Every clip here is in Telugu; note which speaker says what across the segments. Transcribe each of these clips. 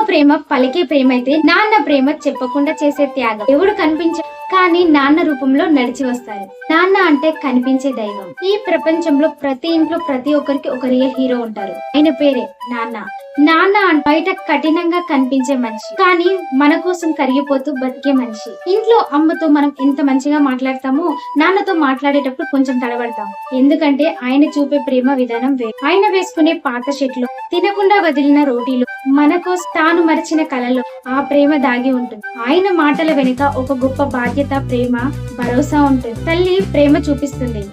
Speaker 1: ప్రేమ పలికే ప్రేమ అయితే నాన్న ప్రేమ చెప్పకుండా చేసే త్యాగం. దేవుడు కనిపించ కానీ నాన్న రూపంలో నడిచి వస్తారు. నాన్న అంటే కనిపించే దైవం. ఈ ప్రపంచంలో ప్రతి ఇంట్లో ప్రతి ఒక్కరికి ఒక రియల్ హీరో ఉంటారు. ఆయన పేరే నాన్న. నాన్న అంటే బయట కఠినంగా కనిపించే మనిషి, కానీ మన కోసం కరిగిపోతూ బతికే మనిషి. ఇంట్లో అమ్మతో మనం ఎంత మంచిగా మాట్లాడతామో నాన్నతో మాట్లాడేటప్పుడు కొంచెం తడబడతాం. ఎందుకంటే ఆయన చూపే ప్రేమ విధానం వేరు. ఆయన వేసుకునే పాత షర్ట్లు, తినకుండా వదిలిన రోటీలు, మన కోసం తాను మరిచిన కళలో ఆ ప్రేమ దాగి ఉంటుంది. ఆయన మాటల వెనుక ఒక గొప్ప బాధ్యత, ప్రేమ, భరోసా ఉంటుంది. తల్లి ప్రేమ చూపిస్తుంది,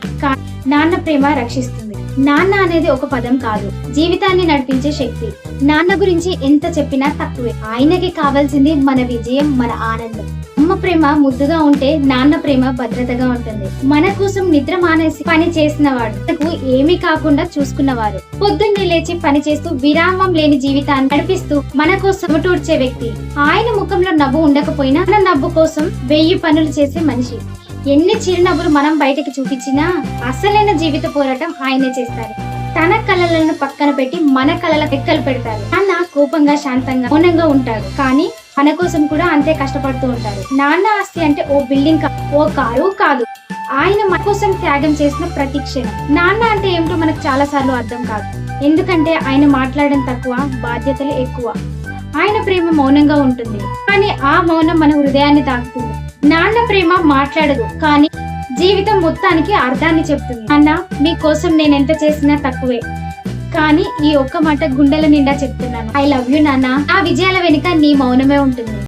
Speaker 1: నాన్న ప్రేమ రక్షిస్తుంది. నాన్న అనేది ఒక పదం కాదు, జీవితాన్ని నడిపించే శక్తి. నాన్న గురించి ఎంత చెప్పినా తక్కువే. ఆయనకి కావాల్సింది మన విజయం, మన ఆనందం. అమ్మ ప్రేమ ముద్దుగా ఉంటే నాన్న ప్రేమ భద్రతగా ఉంటుంది. మన కోసం నిద్ర మానేసి పని చేసినవాడు, మనకు ఏమీ కాకుండా చూసుకున్నవారు, పొద్దున్నే లేచి పని చేస్తూ విరామం లేని జీవితాన్ని నడిపిస్తూ మన కోసం తోడ్చే వ్యక్తి. ఆయన ముఖంలో నవ్వు ఉండకపోయినా మన నవ్వు కోసం 1000 పనులు చేసే మనిషి. ఎన్ని చిరునవ్వులు మనం బయటకి చూపించినా అసలైన జీవిత పోరాటం ఆయనే చేస్తారు. తన కళలను పక్కన పెట్టి మన కళల రెక్కలు పెడతారు. నాన్న కోపంగా, శాంతంగా, మౌనంగా ఉంటాడు, కానీ మన కోసం కూడా అంతే కష్టపడుతూ ఉంటారు. నాన్న ఆస్తి అంటే ఓ బిల్డింగ్, ఓ కారు కాదు, ఆయన మన కోసం త్యాగం చేసిన ప్రతి క్షణం. నాన్న అంటే ఏమిటో మనకు చాలా సార్లు అర్థం కాదు. ఎందుకంటే ఆయన మాట్లాడడం తక్కువ, బాధ్యతలు ఎక్కువ. ఆయన ప్రేమ మౌనంగా ఉంటుంది, కానీ ఆ మౌనం మన హృదయాన్ని తాకుతుంది. నాన్న ప్రేమ మాట్లాడదు, కానీ జీవితం మొత్తానికి అర్థాన్ని చెప్తుంది. నాన్న, మీకోసం నేను ఎంత చేసినా తక్కువే, కానీ ఈ ఒక్క మాట గుండెల నిండా చెప్తున్నాను. ఐ లవ్ యూ నాన్న. ఆ విజయాల వెనుక నీ మౌనమే ఉంటుంది.